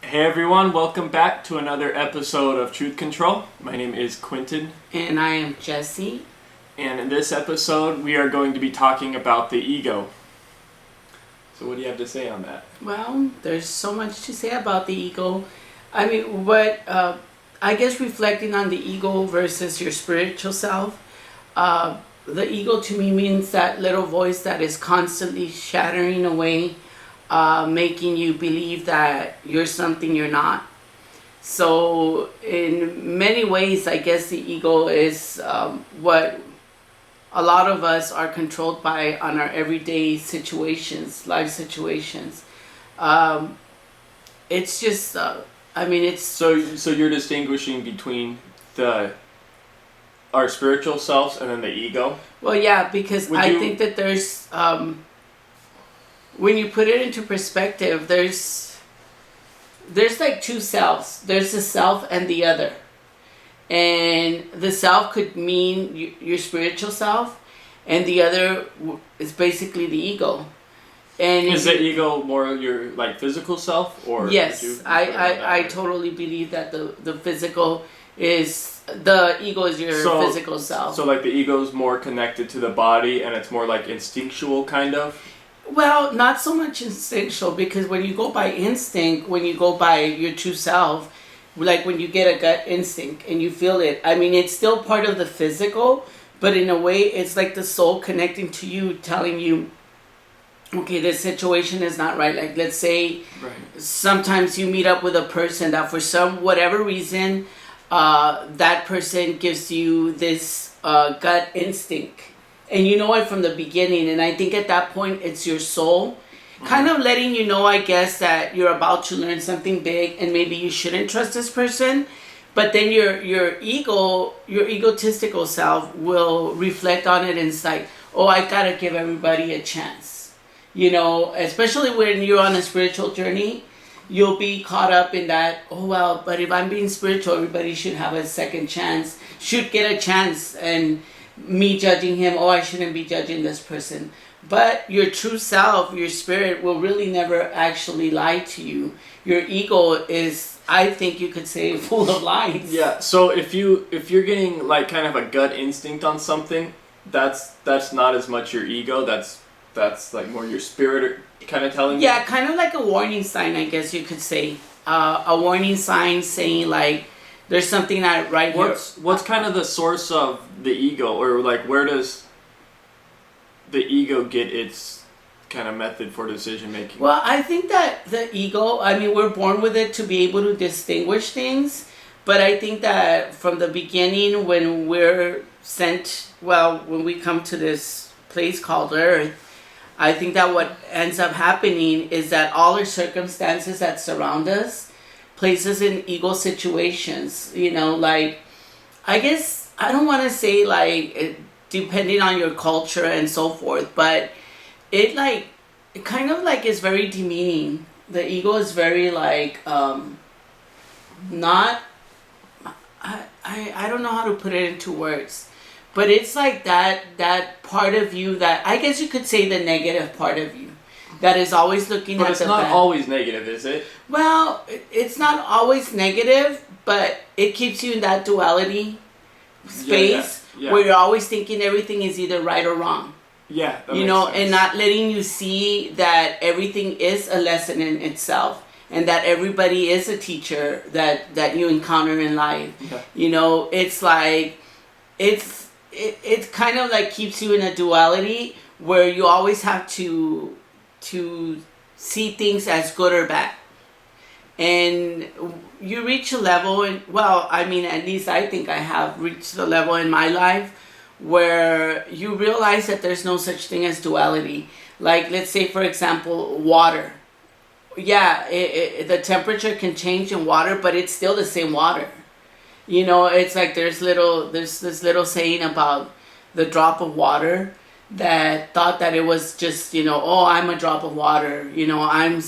Hey everyone, welcome back to another episode of Truth Control. My name is Quentin, And I am Jessie. and in this episode we are going to be talking about the ego. So what do you have to say on that? Well, there's so much to say about the ego. I mean, I guess reflecting on the ego versus your spiritual self, the ego to me means that little voice that is constantly shattering away, making you believe that you're something you're not. So, in many ways, I guess the ego is what a lot of us are controlled by on our everyday situations, life situations. Um, it's just, it's So you're distinguishing between our spiritual selves and then the ego? well, yeah, because Would I you- think that there's when you put it into perspective, there's like two selves. There's the self and the other. And the self could mean your spiritual self, and the other is basically the ego. And Is the ego more your like physical self, or yes, would you I, put it that I, I way? totally believe that the physical is the ego is your So- physical self. So like the ego is more connected to the body, and it's more like instinctual kind of. Well, not so much instinctual, because when you go by instinct, when you go by your true self, like when you get a gut instinct and you feel it, I mean, it's still part of the physical, but in a way, it's like the soul connecting to you, telling you, okay, this situation is not right. Like, let's say Right. sometimes you meet up with a person that for some whatever reason, that person gives you this gut instinct, and you know it from the beginning. And I think at that point it's your soul kind of letting you know, I guess, that you're about to learn something big and maybe you shouldn't trust this person. But then your egotistical self will reflect on it, and it's like, oh, I gotta give everybody a chance. You know, especially when you're on a spiritual journey, you'll be caught up in that, oh, well, but if I'm being spiritual, everybody should have a second chance, should get a chance, and me judging him, oh, I shouldn't be judging this person. But your true self, your spirit, will really never actually lie to you. Your ego is, I think you could say, full of lies. Yeah. So if you're getting like kind of a gut instinct on something, that's not as much your ego. That's like more your spirit kind of telling you. Yeah, kind of like a warning sign, I guess you could say. A warning sign saying, like, there's something not right here. What's kind of the source of the ego, or like where does the ego get its kind of method for decision making? Well, I think that the ego, I mean, we're born with it to be able to distinguish things. But I think that from the beginning, when we're sent, well, when we come to this place called Earth, I think that what ends up happening is that all our circumstances that surround us places in ego situations. You know, like, I guess, I don't want to say like, depending on your culture and so forth, but it kind of like is very demeaning. The ego is very like, not, I don't know how to put it into words, but it's like that part of you that, I guess you could say, the negative part of you that is always looking But at it's the not bad. always negative, is it? Well, it's not always negative, but it keeps you in that duality space Yeah. where you're always thinking everything is either right or wrong. Yeah. That You makes know, sense. and not letting you see that everything is a lesson in itself, and that everybody is a teacher that you encounter in life. Yeah. You know, it's like it kind of like keeps you in a duality where you always have to see things as good or bad. And you reach a level, and well, I mean, at least I think I have reached the level in my life where you realize that there's no such thing as duality. Like, let's say, for example, water. Yeah, the temperature can change in water, but it's still the same water. You know, it's like there's this little saying about the drop of water that thought that it was just, you know, oh, I'm a drop of water. You know, I'm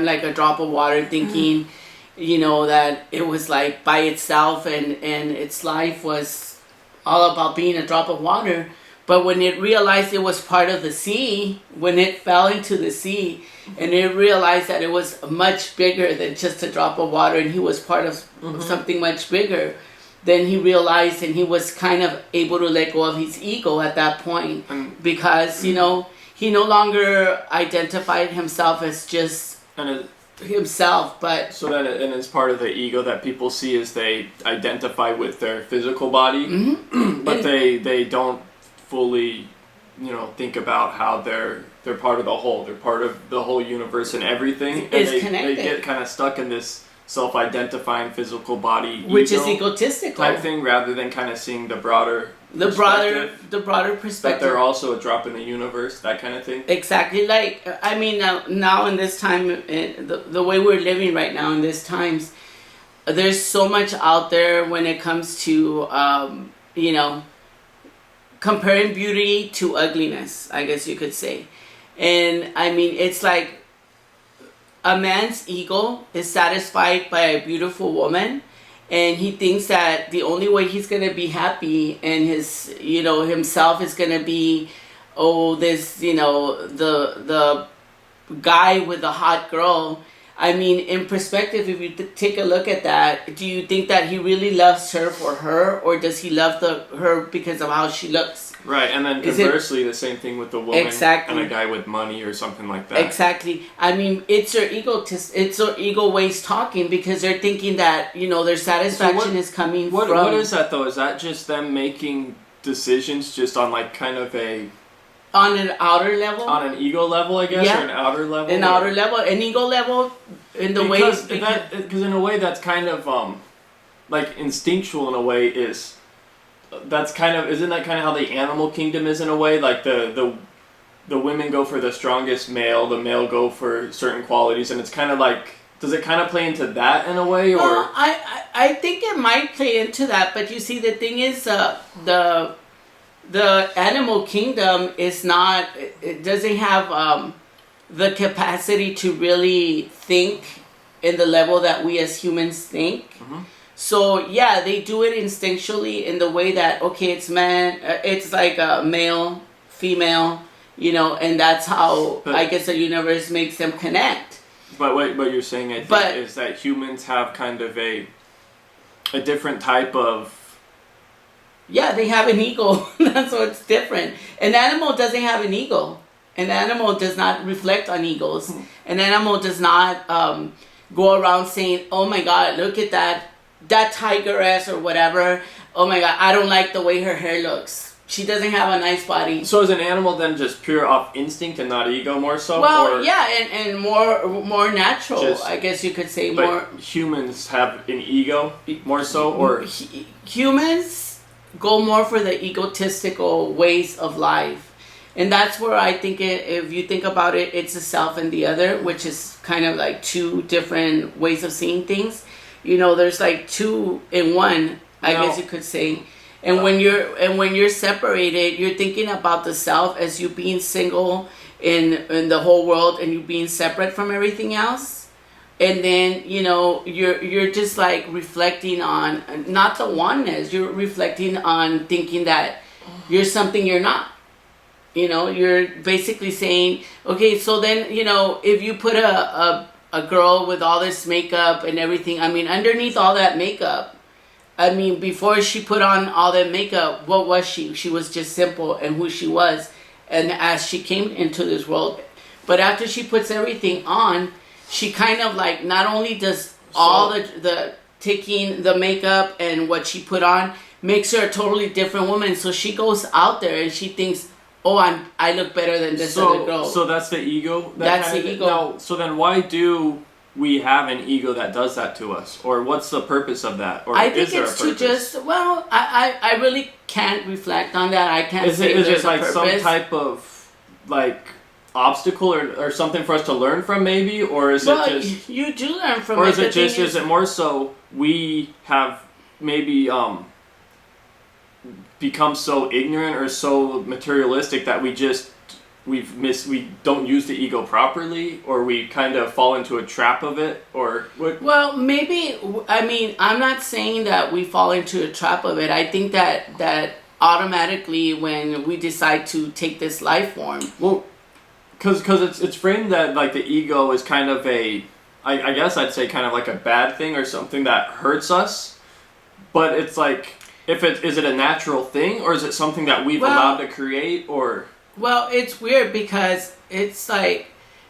like a drop of water, thinking, you know, that it was like by itself, and its life was all about being a drop of water. But when it realized it was part of the sea, when it fell into the sea, and it realized that it was much bigger than just a drop of water, and he was part of something much bigger, then he realized, and he was kind of able to let go of his ego at that point, because you know, he no longer identified himself as just And it, himself, but so then, and it's part of the ego that people see is they identify with their physical body, but they don't fully, you know, think about how they're part of the whole. They're part of the whole universe and everything, and It's they connected. get kind of stuck in this self-identifying physical body, which is ego egotistical. type thing, rather than kind of seeing the broader The broader that perspective. they're also a drop in the universe, that kind of thing. Exactly. Like, I mean, now in this time, the way we're living right now in these times, there's so much out there when it comes to, you know, comparing beauty to ugliness, I guess you could say. And I mean, it's like a man's ego is satisfied by a beautiful woman, and he thinks that the only way he's gonna be happy and his, you know, himself is gonna be, oh, this, you know, the guy with the hot girl. I mean, in perspective, if you take a look at that, do you think that he really loves her for her, or does he love her because of how she looks? Right, and then Is it- conversely, the same thing with the woman Exactly. and a guy with money or something like that. Exactly. I mean, it's their ego ways talking, because they're thinking that, you know, their satisfaction is coming from. What is that though? Is that just them making decisions just on like kind of a on an outer level. on an ego level, I guess, Yeah. or an outer level? An outer level, an ego level, in the way. Because in a way that's kind of like instinctual in a way is. That's kind of, isn't that kind of how the animal kingdom is in a way? Like the women go for the strongest male, the male go for certain qualities, and it's kind of like, does it kind of play into that in a way, or? Well, I think it might play into that, but you see, the thing is, the animal kingdom is not, it doesn't have the capacity to really think in the level that we as humans think. So yeah, they do it instinctually in the way that, okay, it's man, it's like a male, female, you know, and that's how I guess the universe makes them connect. But what you're saying, I think, is that humans have kind of a different type of. Yeah, they have an ego. That's what's different. An animal doesn't have an ego. An animal does not reflect on egos. An animal does not go around saying, "Oh my God, look at that tigeress or whatever. Oh my God, I don't like the way her hair looks. She doesn't have a nice body." So is an animal then just pure off instinct and not ego more so? Well, or yeah, and more natural, Just- I guess you could say. but More humans have an ego more so, or humans go more for the egotistical ways of life, and that's where I think if you think about it, it's the self and the other, which is kind of like two different ways of seeing things. You know, there's like two in one, I guess you could say. And when you're separated, you're thinking about the self as you being single in the whole world, and you being separate from everything else. And then, you know, you're just like reflecting on not the oneness. You're reflecting on thinking that you're something you're not. You know, you're basically saying, okay, so then, you know, if you put a girl with all this makeup and everything, I mean, underneath all that makeup, I mean, before she put on all that makeup, what was she? She was just simple and who she was, and as she came into this world. But after she puts everything on, she kind of like, not only does all the taking the makeup and what she put on makes her a totally different woman. So she goes out there and she thinks, oh, I look better than this other girl. So that's the ego? That's the ego. Now, so then why do we have an ego that does that to us? Or what's the purpose of that? Or I think is there it's a to purpose? just, well, I really can't reflect on that. I can't Is say it there's like a some purpose. type of like obstacle or something for us to learn from maybe? Or is Well, it just... you do learn from Or it. is The it just, thing is it more so we have maybe become so ignorant or so materialistic that we don't use the ego properly, or we kind of fall into a trap of it, or what? Well, maybe, I mean, I'm not saying that we fall into a trap of it. I think that automatically when we decide to take this life form. Well, because it's framed that like the ego is kind of I guess I'd say kind of like a bad thing or something that hurts us, but it's like is it a natural thing or is it something that we've allowed to create or? Well, it's weird because it's like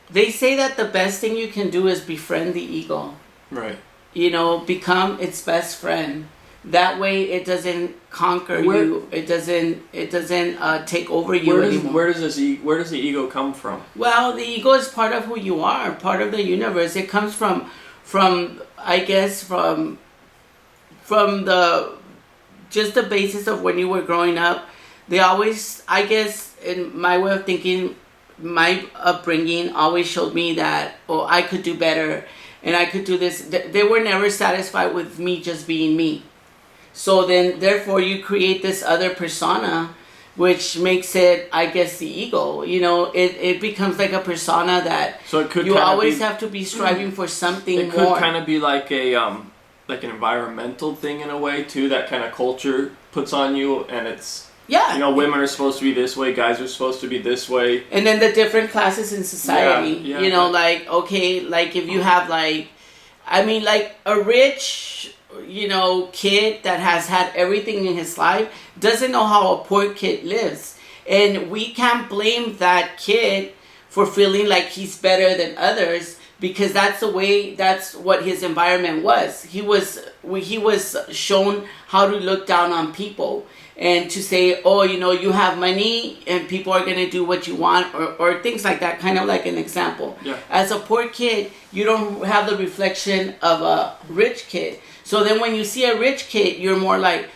they say that the best thing you can do is befriend the ego. Right. Become its best friend. That way, it doesn't conquer you. It doesn't take over you anymore. Where does the ego come from? Well, the ego is part of who you are, part of the universe. It comes from I guess from the just the basis of when you were growing up. They always, I guess, in my way of thinking, my upbringing always showed me that I could do better and I could do this. They were never satisfied with me just being me. So then, therefore, you create this other persona, which makes it, I guess, the ego. It becomes like a persona that so it could you always have to be striving for something more. It could kind of be like like an environmental thing in a way too. That kind of culture puts on you, and it's women are supposed to be this way, guys are supposed to be this way, and then the different classes in society. Like if you have like a rich kid that has had everything in his life doesn't know how a poor kid lives, and we can't blame that kid for feeling like he's better than others because that's what his environment was. He was shown how to look down on people and to say, you have money and people are going to do what you want or things like that, kind of like an example. Yeah. As a poor kid, you don't have the reflection of a rich kid. So then when you see a rich kid, you're more like,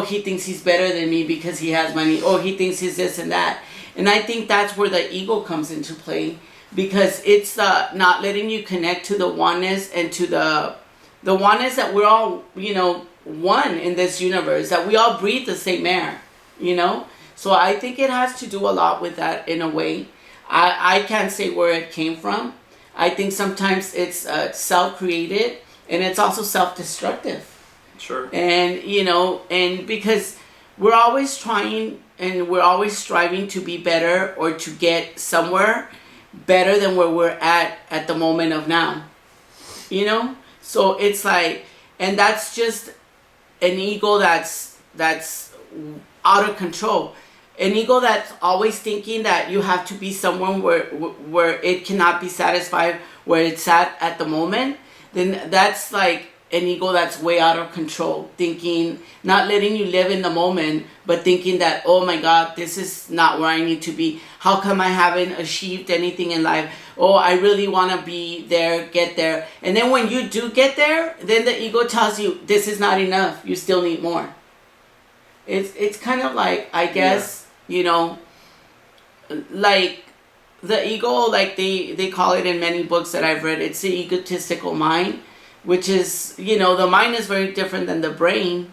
he thinks he's better than me because he has money. He thinks he's this and that. And I think that's where the ego comes into play because it's not letting you connect to the oneness and to the oneness that we're all, one in this universe, that we all breathe the same air, So I think it has to do a lot with that in a way. I can't say where it came from. I think sometimes it's self-created. And it's also self-destructive. Sure. And, and because we're always trying and we're always striving to be better or to get somewhere better than where we're at the moment of now. So it's like, and that's just an ego that's out of control. An ego that's always thinking that you have to be somewhere where it cannot be satisfied where it's at the moment. Then that's like an ego that's way out of control, thinking, not letting you live in the moment, but thinking that, oh my God, this is not where I need to be. How come I haven't achieved anything in life? I really want to be there, get there. And then when you do get there, then the ego tells you, this is not enough. You still need more. It's kind of like, I guess, like, the ego, like they call it in many books that I've read, it's the egotistical mind, which is, the mind is very different than the brain.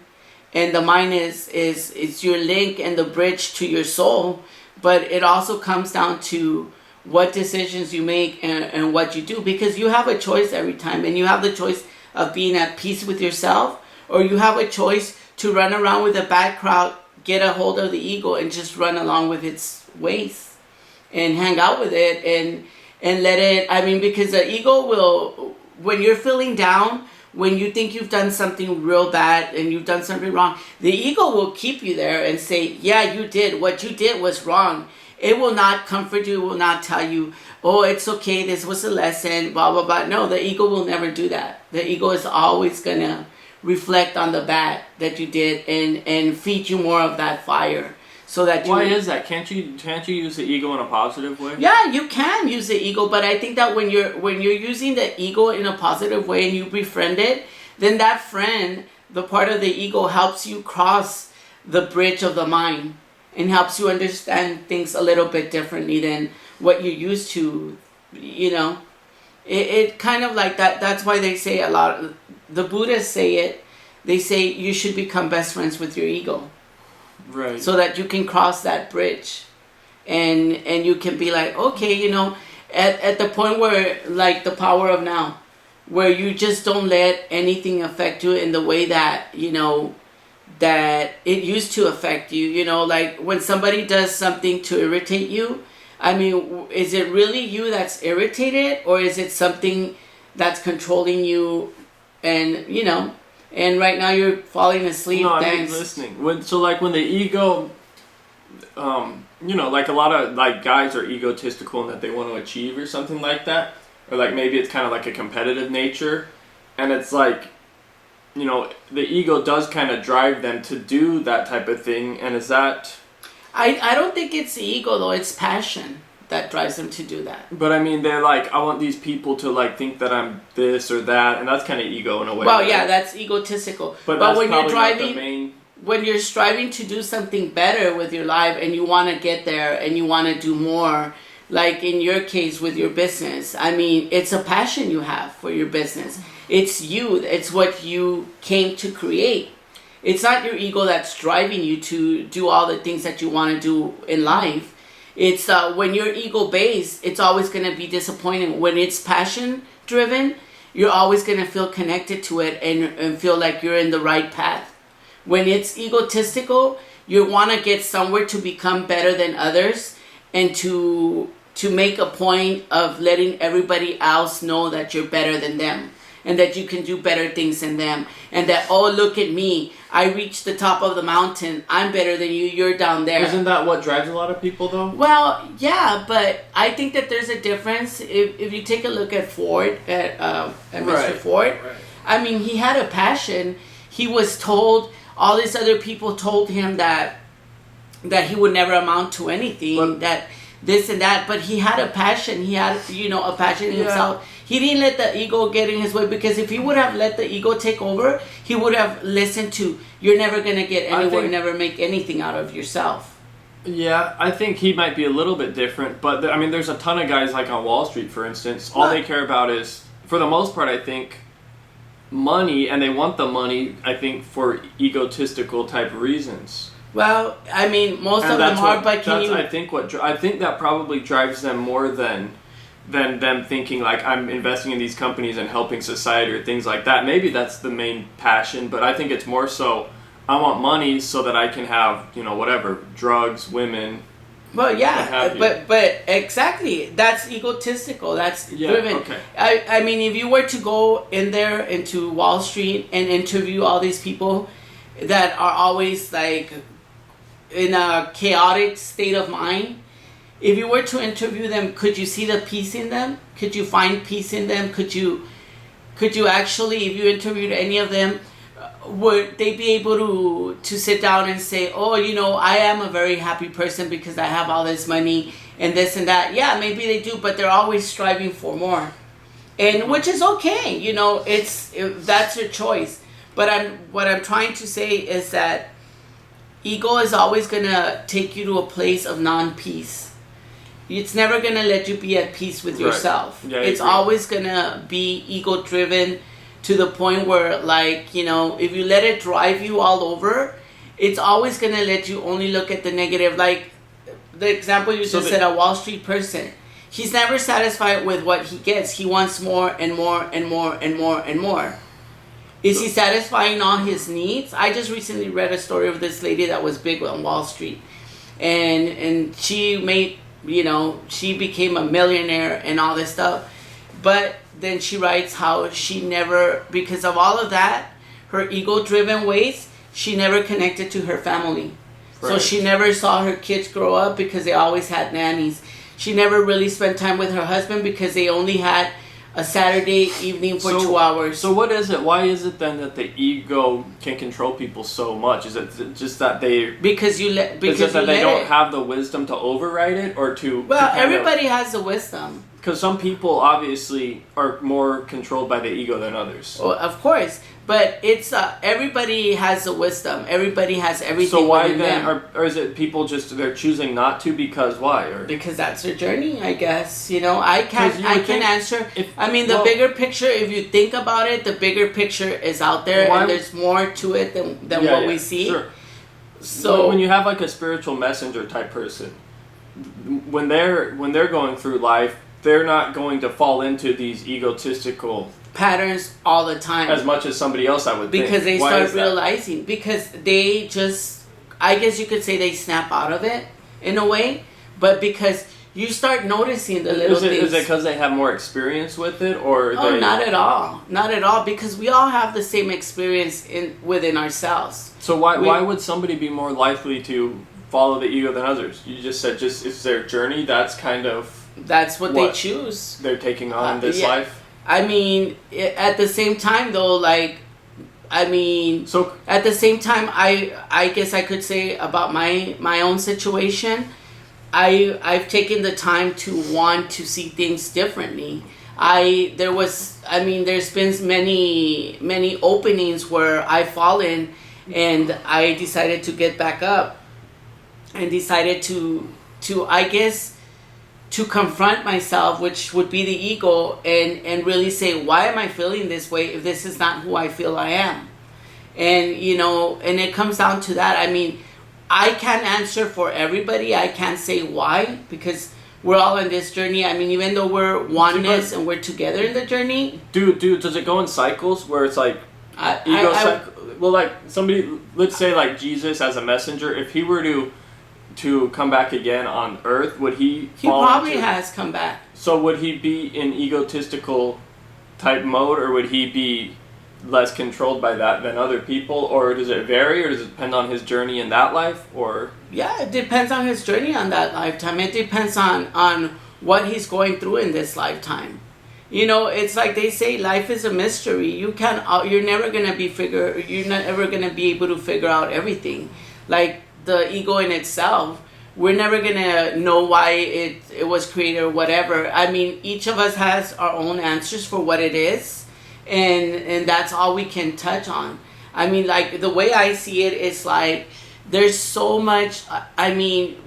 And the mind is your link and the bridge to your soul. But it also comes down to what decisions you make and what you do. Because you have a choice every time. And you have the choice of being at peace with yourself. Or you have a choice to run around with a bad crowd, get a hold of the ego and just run along with its ways. And hang out with it and let it, because the ego will, when you're feeling down, when you think you've done something real bad and you've done something wrong, the ego will keep you there and say, yeah, you did. What you did was wrong. It will not comfort you. It will not tell you, it's okay. This was a lesson, blah, blah, blah. No, the ego will never do that. The ego is always going to reflect on the bad that you did and feed you more of that fire. So that why is that? Can't you use the ego in a positive way? Yeah, you can use the ego, but I think that when you're using the ego in a positive way and you befriend it, then that friend, the part of the ego, helps you cross the bridge of the mind and helps you understand things a little bit differently than what you're used to. It kind of like that. That's why they say a lot. The Buddhists say it. They say you should become best friends with your ego. Right. So that you can cross that bridge and you can be like, okay, at the point where, like the power of now, where you just don't let anything affect you in the way that, that it used to affect you. You know, like when somebody does something to irritate you, I mean, is it really you that's irritated, or is it something that's controlling you? And you know, and right now you're falling asleep. No, I'm Thanks. listening. When the ego, you know, like a lot of like guys are egotistical in that they want to achieve or something like that, or like maybe it's kind of like a competitive nature, and it's like, you know, the ego does kind of drive them to do that type of thing, and is that? I don't think it's ego though. It's passion that drives them to do that. But I mean, they're like, I want these people to like think that I'm this or that, and that's kind of ego in a way. Well, right? yeah, that's egotistical. But when you're driving, not the main. when you're striving to do something better with your life and you want to get there and you want to do more, like in your case with your business, I mean, it's a passion you have for your business. It's you. It's what you came to create. It's not your ego that's driving you to do all the things that you want to do in life. It's when you're ego based, it's always going to be disappointing. When it's passion driven, you're always going to feel connected to it and feel like you're in the right path. When it's egotistical, you want to get somewhere to become better than others and to make a point of letting everybody else know that you're better than them and that you can do better things than them, and that, oh, look at me, I reached the top of the mountain, I'm better than you, you're down there. Isn't that what drives a lot of people though? Well, yeah, but I think that there's a difference. If you take a look at Ford, at Mr. Right. Ford, Right. I mean, he had a passion. He was told, all these other people told him that he would never amount to anything, But- that this and that, but he had a passion. He had, a passion in Yeah. himself. He didn't let the ego get in his way, because if he would have let the ego take over, he would have listened to, you're never going to get I anywhere, think- never make anything out of yourself. Yeah, I think he might be a little bit different, but I mean, there's a ton of guys like on Wall Street, for instance. All they care about is, for the most part, I think, money, and they want the money, I think, for egotistical type reasons. Well, I mean, most of them are, but can you... I think that probably drives them more than them thinking like, I'm investing in these companies and helping society or things like that. Maybe that's the main passion, but I think it's more so, I want money so that I can have, whatever, drugs, women. Well, what yeah, have you. but exactly, that's egotistical. That's Yeah, driven. okay. I mean, if you were to go in there into Wall Street and interview all these people that are always like in a chaotic state of mind, if you were to interview them, could you see the peace in them? Could you find peace in them? Could you actually, if you interviewed any of them, would they be able to sit down and say, oh, I am a very happy person because I have all this money and this and that? Yeah, maybe they do, but they're always striving for more, and which is okay. That's your choice. But what I'm trying to say is that ego is always gonna take you to a place of non-peace. It's never gonna let you be at peace with Right. yourself. Yeah, I it's agree. always gonna be ego driven, to the point where, like, if you let it drive you all over, it's always going to let you only look at the negative. Like the example you just said, a Wall Street person. He's never satisfied with what he gets. He wants more and more and more and more and more. Is he satisfying all his needs? I just recently read a story of this lady that was big on Wall Street. And she made, she became a millionaire and all this stuff. But then she writes how she never, because of all of that, her ego-driven ways, she never connected to her family. So Right. she never saw her kids grow up because they always had nannies. She never really spent time with her husband because they only had a Saturday evening for 2 hours. So what is it? Why is it then that the ego can control people so much? Is it just that they... Because you let they don't it. have the wisdom to override it, or to... Well, everybody has the wisdom. Because some people obviously are more controlled by the ego than others. Well, of course, but it's everybody has the wisdom. Everybody has everything. So why within then, them. or is it people just, they're choosing not to because why? Or Because that's their journey, I guess. I can't. 'Cause you I would can think answer. if- I mean, the well- bigger picture. If you think about it, the bigger picture is out there, Why- and there's more to it than Yeah, what yeah, we see. Sure. So when you have like a spiritual messenger type person, when they're going through life, they're not going to fall into these egotistical patterns all the time. As much as somebody else, I would because think. they start realizing, because they just, I guess you could say they snap out of it in a way, but because you start noticing the little things. Is it because they have more experience with it, or? Oh, not at all. Not at all, because we all have the same experience within ourselves. So why would somebody be more likely to follow the ego than others? You just said it's their journey. That's kind of. That's what they choose. They're taking on this life. I mean, at the same time, though, like, I mean, so at the same time, I guess I could say about my own situation, I've taken the time to want to see things differently. There's been many openings where I've fallen, and I decided to get back up, and decided to I guess, to confront myself, which would be the ego, and really say, why am I feeling this way if this is not who I feel I am? And, and it comes down to that. I mean, I can't answer for everybody. I can't say why, because we're all on this journey. I mean, even though we're oneness and we're together in the journey. Dude, does it go in cycles where it's like ego cycle? Well, like somebody, let's say like Jesus as a messenger, if he were to come back again on Earth, would he? He probably has come back. So would he be in egotistical type mode, or would he be less controlled by that than other people, or does it vary, or does it depend on his journey in that life, or? Yeah, it depends on his journey on that lifetime. It depends on what he's going through in this lifetime. It's like they say, life is a mystery. You're never gonna be able to figure out everything. Like the ego in itself, we're never gonna know why it was created or whatever. I mean, each of us has our own answers for what it is, and that's all we can touch on. I mean, like the way I see it is like there's so much. I mean,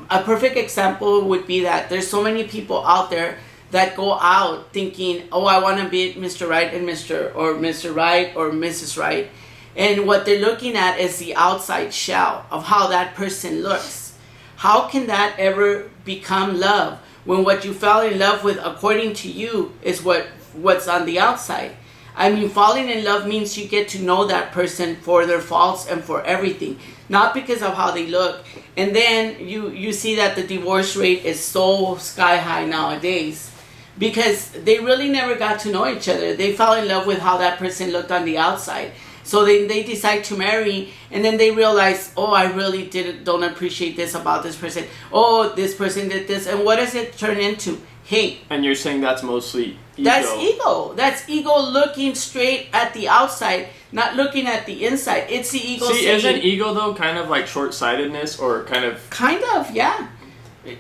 a perfect example would be that there's so many people out there that go out thinking, oh, I want to be Mr. Right and Mr. Right or Mrs. Right. And what they're looking at is the outside shell of how that person looks. How can that ever become love when what you fell in love with, according to you, is what's on the outside? I mean, falling in love means you get to know that person for their faults and for everything, not because of how they look. And then you see that the divorce rate is so sky high nowadays because they really never got to know each other. They fell in love with how that person looked on the outside. So they decide to marry, and then they realize, oh, I really don't appreciate this about this person. Oh, this person did this. And what does it turn into? Hate. And you're saying that's mostly ego. That's ego. That's ego looking straight at the outside, not looking at the inside. It's the ego saying... isn't ego, though, kind of like short-sightedness or kind of... Kind of, yeah.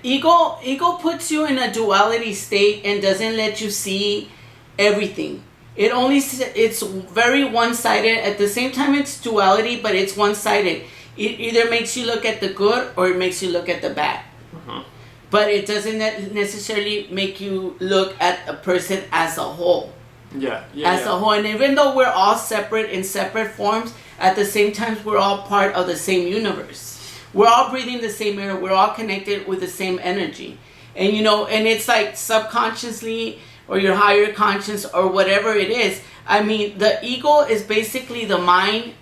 Ego puts you in a duality state and doesn't let you see everything. It's very one-sided. At the same time, it's duality, but it's one-sided. It either makes you look at the good or it makes you look at the bad. Mm-hmm. But it doesn't necessarily make you look at a person as a whole. As a whole. And even though we're all separate in separate forms, at the same time, we're all part of the same universe. We're all breathing the same air. We're all connected with the same energy. And, and it's like subconsciously... or your higher conscience, or whatever it is. I mean, the ego is basically the mind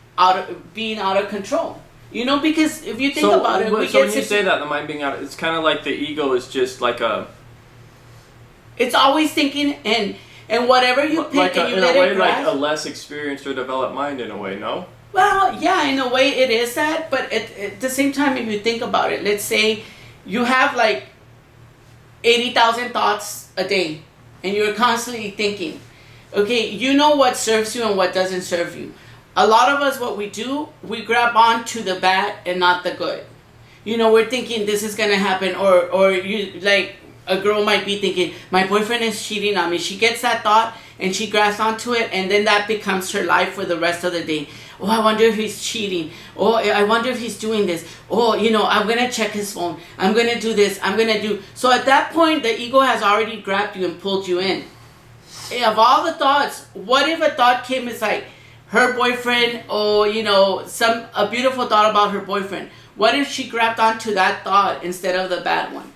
being out of control. Because if you think about it, when you say that, the mind being out, it's kind of like the ego is just like a... It's always thinking, and whatever you pick and you let it grasp. Like a less experienced or developed mind in a way, no? Well, yeah, in a way it is that, but at the same time, if you think about it, let's say you have like 80,000 thoughts a day. And you're constantly thinking, okay, you know what serves you and what doesn't serve you. A lot of us, what we do, we grab on to the bad and not the good. We're thinking this is going to happen, or you like a girl might be thinking, my boyfriend is cheating on me. She gets that thought and she grabs onto it, and then that becomes her life for the rest of the day. Oh, I wonder if he's cheating. Oh, I wonder if he's doing this. Oh, I'm going to check his phone. I'm going to do this. I'm going to do... So at that point, the ego has already grabbed you and pulled you in. Of all the thoughts, what if a thought came as like her boyfriend, or, a beautiful thought about her boyfriend? What if she grabbed onto that thought instead of the bad one?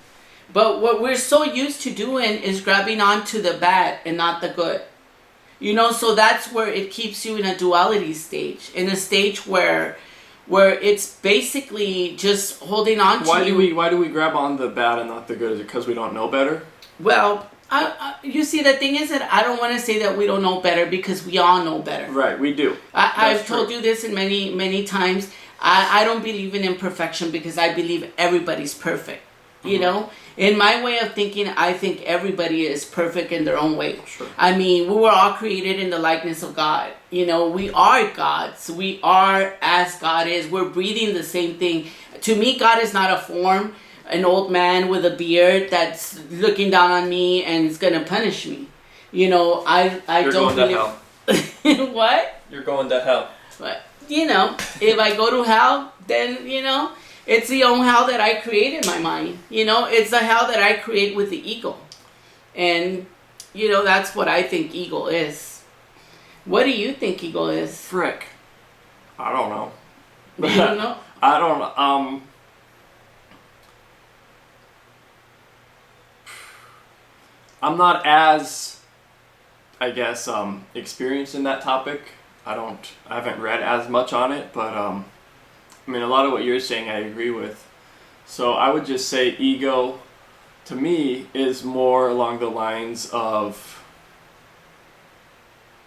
But what we're so used to doing is grabbing onto the bad and not the good. You know, so that's where it keeps you in a duality stage, in a stage where it's basically just holding on to Why do we grab on the bad and not the good? Is it because we don't know better? Well, you see, the thing is that I don't want to say that we don't know better, because we all know better. Right, we do. I've told you this in many times. I don't believe in imperfection, because I believe everybody's perfect. You know, in my way of thinking, I think everybody is perfect in their own way. Sure. I mean, we were all created in the likeness of God. You know, we are gods. We are as God is. We're breathing the same thing. To me, God is not a form, an old man with a beard that's looking down on me and is gonna punish me. You know, I You're don't going believe. to hell. What? You're going to hell. But you know, if I go to hell, then you know, it's the own hell that I create in my mind. You know, it's the hell that I create with the ego. And, you know, that's what I think ego is. What do you think ego is? Frick. I don't know. You don't know? I don't know. I'm not as, I guess, experienced in that topic. I haven't read as much on it, but, I mean, a lot of what you're saying I agree with. So I would just say ego, to me, is more along the lines of,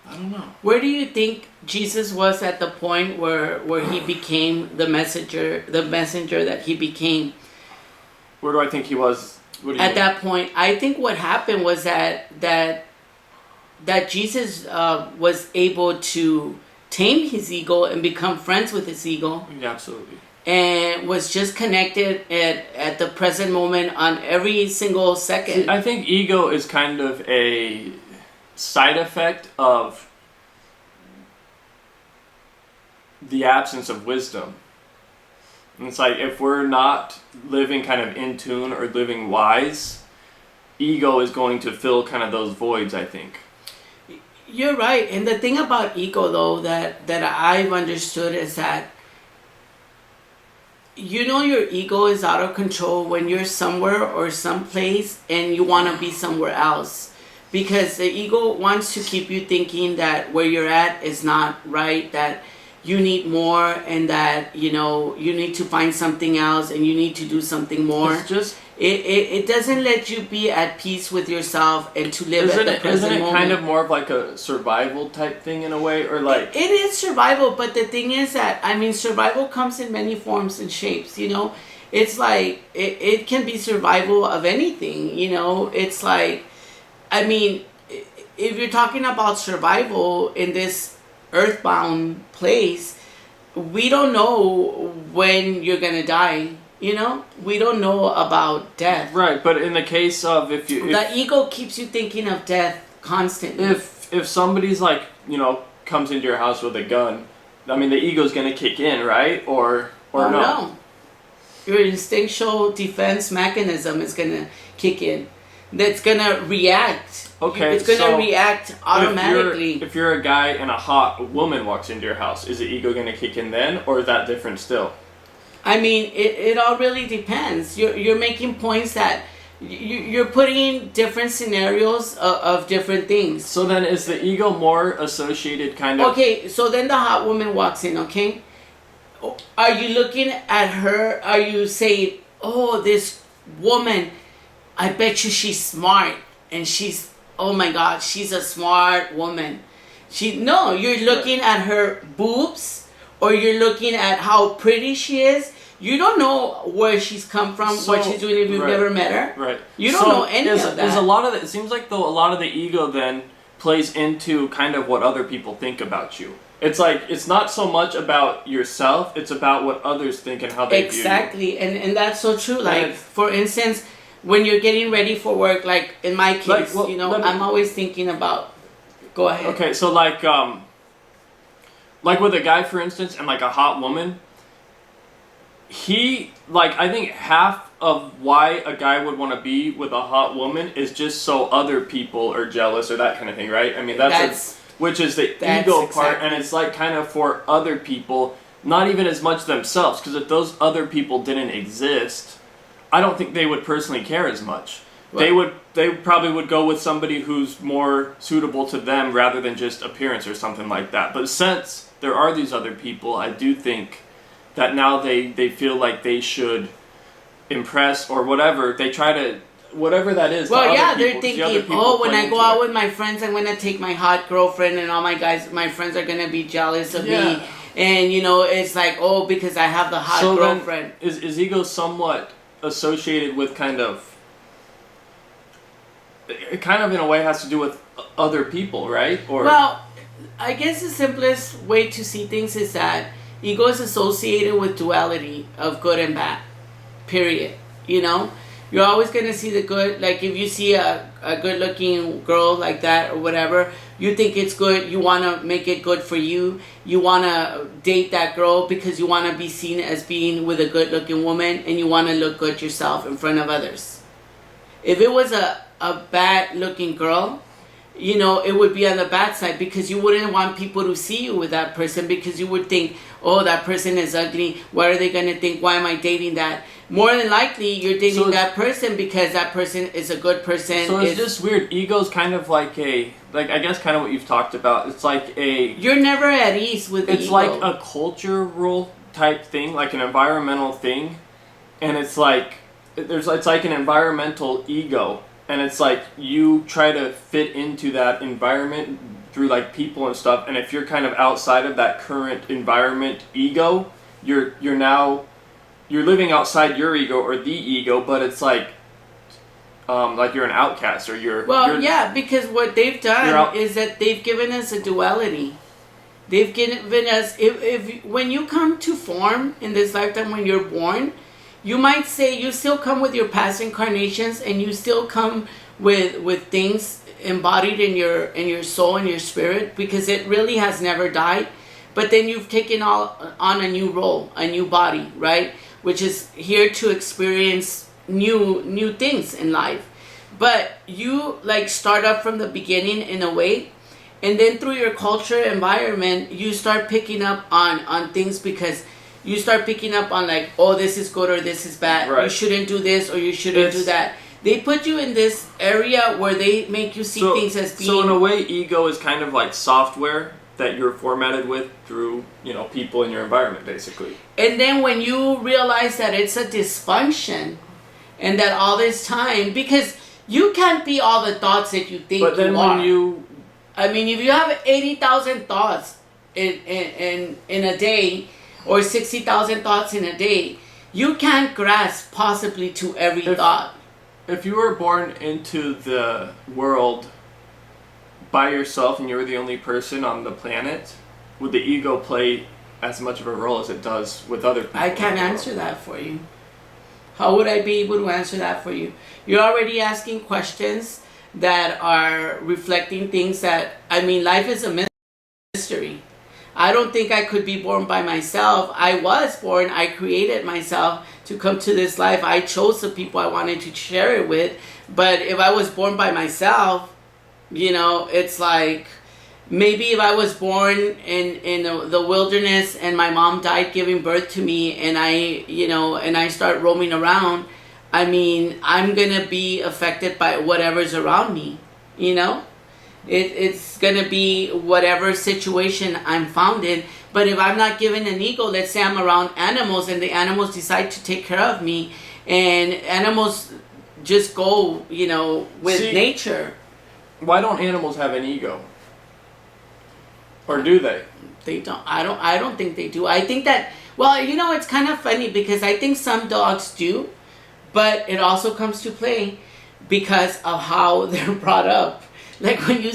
I don't know. Where do you think Jesus was at the point where he became the messenger that he became? Where do I think he was? What do you At mean? that point, I think what happened was that Jesus was able to tame his ego and become friends with his ego. Yeah, absolutely. And was just connected at the present moment on every single second. See, I think ego is kind of a side effect of the absence of wisdom. And it's like if we're not living kind of in tune or living wise, ego is going to fill kind of those voids, I think. You're right. And the thing about ego, though, that I've understood is that, you know, your ego is out of control when you're somewhere or someplace and you want to be somewhere else. Because the ego wants to keep you thinking that where you're at is not right, that you need more, and that, you know, you need to find something else and you need to do something more. It's just... It doesn't let you be at peace with yourself and to live at the present moment. Isn't it kind of more of like a survival type thing in a way? Or like... It is survival, but the thing is that, I mean, survival comes in many forms and shapes, you know? It's like, it can be survival of anything, you know? It's like, I mean, if you're talking about survival in this earthbound place, we don't know when you're gonna die. You know, we don't know about death. Right, but in the case of the ego keeps you thinking of death constantly. If somebody's like, you know, comes into your house with a gun, I mean, the ego's gonna kick in, right? Or no? Your instinctual defense mechanism is gonna kick in. That's gonna react. Okay, it's gonna react automatically. If you're a guy and a hot woman walks into your house, is the ego gonna kick in then, or is that different still? I mean, it all really depends. You're making points that you're putting different scenarios of different things. So then is the ego more associated kind of... Okay, so then the hot woman walks in, okay? Are you looking at her? Are you saying, oh, this woman, I bet you she's smart. And she's, oh my God, she's a smart woman. No, you're looking at her boobs, or you're looking at how pretty she is. You don't know where she's come from, what she's doing if you've never met her. Right. You don't know any of that. Is a lot of it seems like though a lot of the ego then plays into kind of what other people think about you. It's like it's not so much about yourself, it's about what others think and how they view you. Exactly. And that's so true. Like for instance, when you're getting ready for work, like in my case, you know, I'm always thinking about... Go ahead. Okay, so like with a guy, for instance, and like a hot woman, I think half of why a guy would want to be with a hot woman is just so other people are jealous or that kind of thing, right? I mean, which is the ego part, and it's like kind of for other people, not even as much themselves, because if those other people didn't exist, I don't think they would personally care as much. Right. they probably would go with somebody who's more suitable to them rather than just appearance or something like that. But since there are these other people, I do think that now they feel like they should impress or whatever. They try to, whatever that is. Well, to yeah, other they're people, 'cause the thinking, other people oh, when play I go into out it. with my friends, I'm gonna take my hot girlfriend, and all my friends are gonna be jealous of Yeah. me. And it's like, oh, because I have the hot So then, girlfriend. is ego somewhat associated with kind of, it kind of in a way has to do with other people, right? Or Well, I guess the simplest way to see things is that ego is associated with duality of good and bad. Period. You're always gonna see the good. Like if you see a good looking girl like that or whatever, you think it's good. You wanna make it good for you. You wanna date that girl because you wanna be seen as being with a good looking woman, and you wanna look good yourself in front of others. If it was a bad looking girl, it would be on the bad side, because you wouldn't want people to see you with that person, because you would think, oh, that person is ugly. What are they going to think? Why am I dating that? More than likely, you're dating that person because that person is a good person. So it's just weird. Ego's kind of like I guess kind of what you've talked about. It's like you're never at ease with the it's ego. like a cultural type thing, like an environmental thing. And it's like, it's like an environmental ego. And it's like you try to fit into that environment through like people and stuff. And if you're kind of outside of that current environment ego, you're living outside your ego or the ego, but it's like you're an outcast or you're because what they've done is that they've given us a duality. They've given us, if when you come to form in this lifetime, when you're born, you might say you still come with your past incarnations, and you still come with things embodied in your soul and your spirit, because it really has never died. But then you've taken on a new role, a new body, right? Which is here to experience new things in life. But you start up from the beginning in a way, and then through your culture environment, you start picking up on things, because you start picking up on oh, this is good or this is bad. Right. You shouldn't do this or you shouldn't do that. They put you in this area where they make you see things as being... So in a way, ego is kind of like software that you're formatted with through, people in your environment, basically. And then when you realize that it's a dysfunction, and that all this time... Because you can't be all the thoughts that you think you are. But then when you... I mean, if you have 80,000 thoughts in a day, or 60,000 thoughts in a day, you can't grasp possibly to every thought. If you were born into the world by yourself and you were the only person on the planet, would the ego play as much of a role as it does with other people? I can't answer that for you. How would I be able to answer that for you? You're already asking questions that are reflecting things that... I mean, life is a mystery. I don't think I could be born by myself. I was born. I created myself to come to this life. I chose the people I wanted to share it with. But if I was born by myself, it's like... Maybe if I was born in the wilderness and my mom died giving birth to me, and I start roaming around, I mean, I'm going to be affected by whatever's around me, It's going to be whatever situation I'm found in. But if I'm not given an ego, let's say I'm around animals and the animals decide to take care of me, and animals just go, with nature. Why don't animals have an ego? Or do they? They don't. I don't think they do. I think that, well, it's kind of funny, because I think some dogs do, but it also comes to play because of how they're brought up. Like when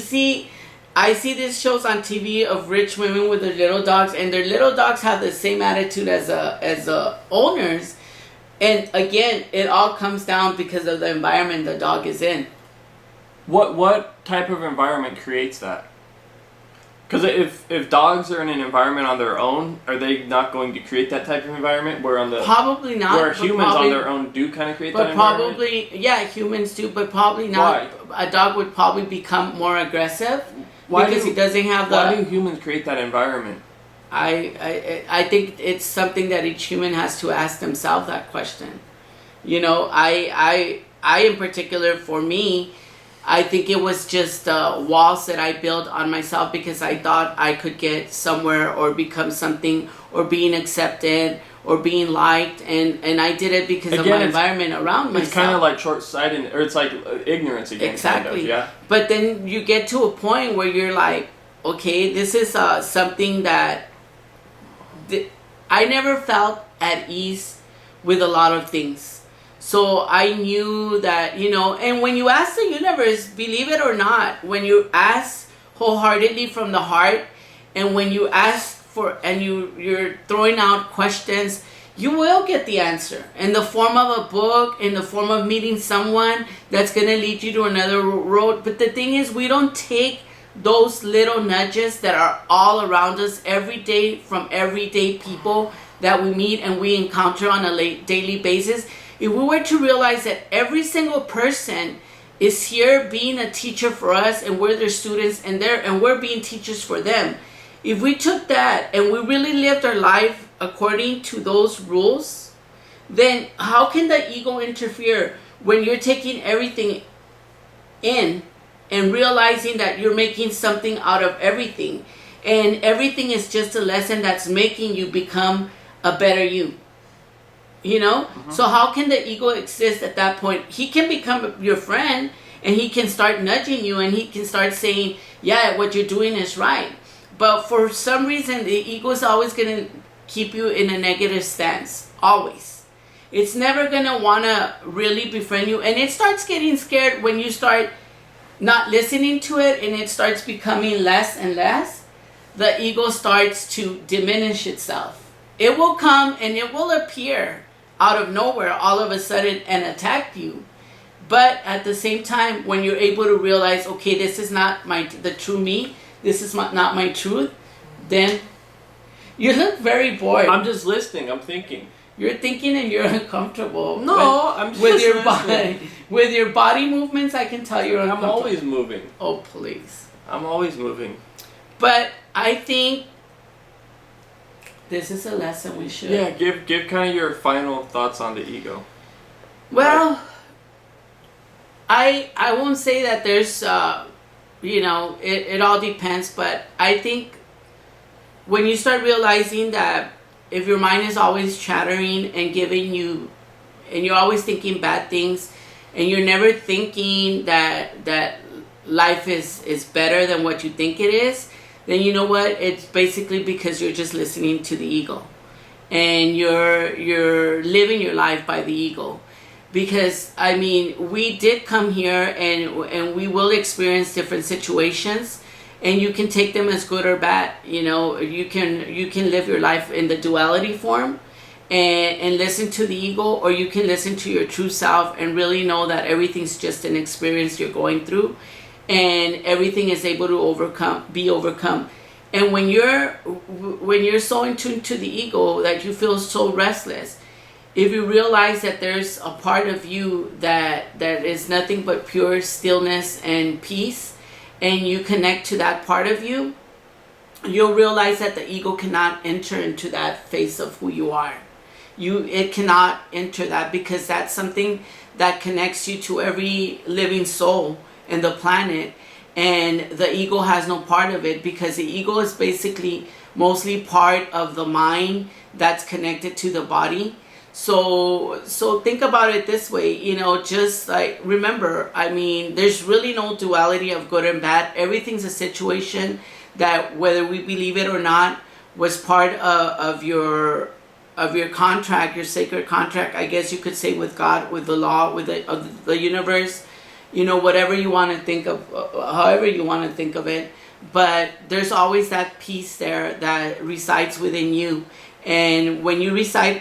I see these shows on TV of rich women with their little dogs, and their little dogs have the same attitude as the owners. And again, it all comes down because of the environment the dog is in. What type of environment creates that? Because if dogs are in an environment on their own, are they not going to create that type of environment? Probably not. Where humans on their own do kind of create that environment? But probably, yeah, humans do, but probably not. Why? A dog would probably become more aggressive because he doesn't have the... Why do humans create that environment? I think it's something that each human has to ask themselves that question. I in particular, for me, I think it was just walls that I built on myself because I thought I could get somewhere or become something or being accepted or being liked, and I did it because of my environment around myself. It's kind of like short-sighted, or it's like ignorance again. Exactly. Kind of, yeah. But then you get to a point where you're like, okay, this is something that I never felt at ease with a lot of things. So I knew that, you know, and when you ask the universe, believe it or not, when you ask wholeheartedly from the heart, and when you ask for, and you're throwing out questions, you will get the answer in the form of a book, in the form of meeting someone that's going to lead you to another road. But the thing is, we don't take those little nudges that are all around us every day from everyday people that we meet and we encounter on a daily basis. If we were to realize that every single person is here being a teacher for us, and we're their students, and we're being teachers for them, if we took that and we really lived our life according to those rules, then how can the ego interfere when you're taking everything in and realizing that you're making something out of everything, and everything is just a lesson that's making you become a better you? You know? Mm-hmm. So how can the ego exist at that point? He can become your friend, and he can start nudging you, and he can start saying, yeah, what you're doing is right. But for some reason, the ego is always going to keep you in a negative stance. Always. It's never going to want to really befriend you. And it starts getting scared when you start not listening to it, and it starts becoming less and less. The ego starts to diminish itself. It will come and it will appear out of nowhere all of a sudden and attack you. But at the same time, when you're able to realize, okay, this is not the true me, this is not my truth, then you look very bored. I'm just listening. I'm thinking. You're thinking and you're uncomfortable. No, I'm just with your listening. With your body movements, I can tell you're uncomfortable. I'm always moving. Oh, please. I'm always moving. But I think this is a lesson we should. Yeah, give kind of your final thoughts on the ego. Well, I won't say that there's you know, it all depends, but I think when you start realizing that if your mind is always chattering and giving you, and you're always thinking bad things, and you're never thinking that life is better than what you think it is, then you know what? It's basically because you're just listening to the ego, and you're living your life by the ego. Because I mean, we did come here, and we will experience different situations, and you can take them as good or bad. You know, you can live your life in the duality form, and listen to the ego, or you can listen to your true self and really know that everything's just an experience you're going through, and everything is able to be overcome. And when you're so in tune to the ego that you feel so restless, if you realize that there's a part of you that is nothing but pure stillness and peace, and you connect to that part of you, you'll realize that the ego cannot enter into that phase of who you are. It cannot enter that, because that's something that connects you to every living soul in the planet, and the ego has no part of it, because the ego is basically mostly part of the mind that's connected to the body. So think about it this way, you know, just like, remember, I mean, there's really no duality of good and bad. Everything's a situation that, whether we believe it or not, was part of your contract, your sacred contract, I guess you could say, with God, with the law, with the universe, you know, whatever you want to think of, however you want to think of it. But there's always that peace there that resides within you. And when you reside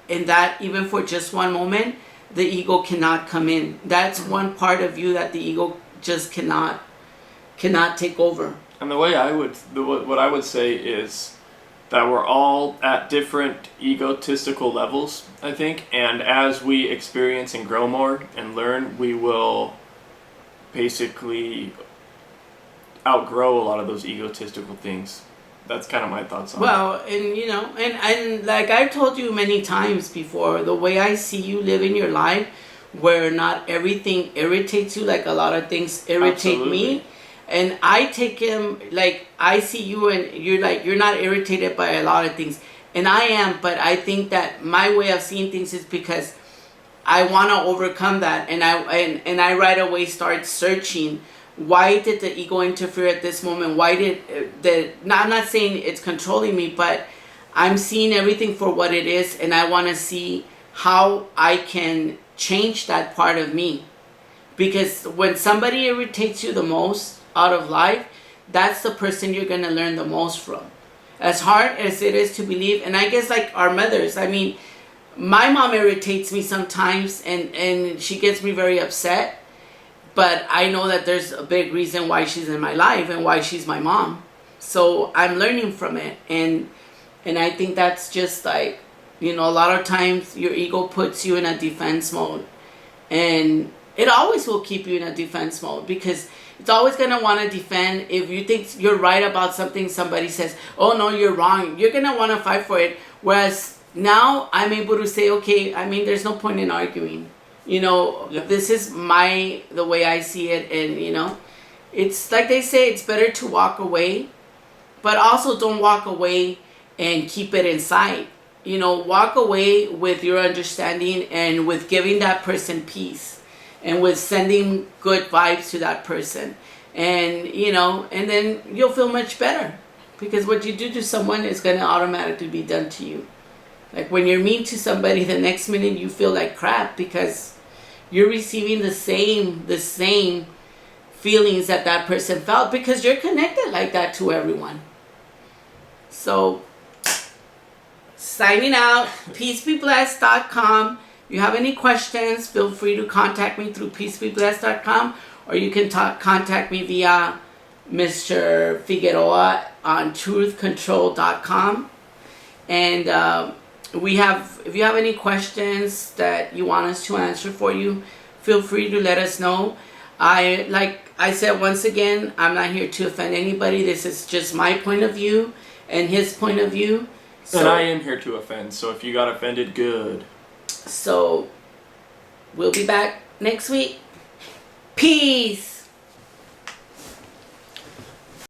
in that, even for just one moment, the ego cannot come in. That's one part of you that the ego just cannot take over. And the way what I would say is that we're all at different egotistical levels, I think, and as we experience and grow more and learn, we will basically outgrow a lot of those egotistical things. That's kind of my thoughts on it. Well, and you know, and like I've told you many times before, the way I see you living your life where not everything irritates you like a lot of things irritate Absolutely. me. And I take him like, I see you and you're like, you're not irritated by a lot of things. And I am, but I think that my way of seeing things is because I want to overcome that. And I right away start searching, why did the ego interfere at this moment? Why did I'm not saying it's controlling me, but I'm seeing everything for what it is, and I want to see how I can change that part of me. Because when somebody irritates you the most out of life, that's the person you're going to learn the most from. As hard as it is to believe, and I guess like our mothers, I mean, my mom irritates me sometimes, and she gets me very upset. But I know that there's a big reason why she's in my life and why she's my mom. So I'm learning from it. And I think that's just like, a lot of times your ego puts you in a defense mode. And it always will keep you in a defense mode because it's always going to want to defend. If you think you're right about something, somebody says, oh no, you're wrong. You're going to want to fight for it. Whereas now I'm able to say, okay, I mean, there's no point in arguing. This is the way I see it. And, it's like they say, it's better to walk away, but also don't walk away and keep it inside. Walk away with your understanding and with giving that person peace and with sending good vibes to that person. And, and then you'll feel much better because what you do to someone is going to automatically be done to you. Like when you're mean to somebody, the next minute you feel like crap because you're receiving the same feelings that person felt because you're connected like that to everyone. So, signing out, peacebeblessed.com. If you have any questions, feel free to contact me through peacebeblessed.com or you can contact me via Mr. Figueroa on truthcontrol.com. And if you have any questions that you want us to answer for you, feel free to let us know. Like I said, once again, I'm not here to offend anybody. This is just my point of view and his point of view. So, and I am here to offend, so if you got offended, good. So, we'll be back next week. Peace!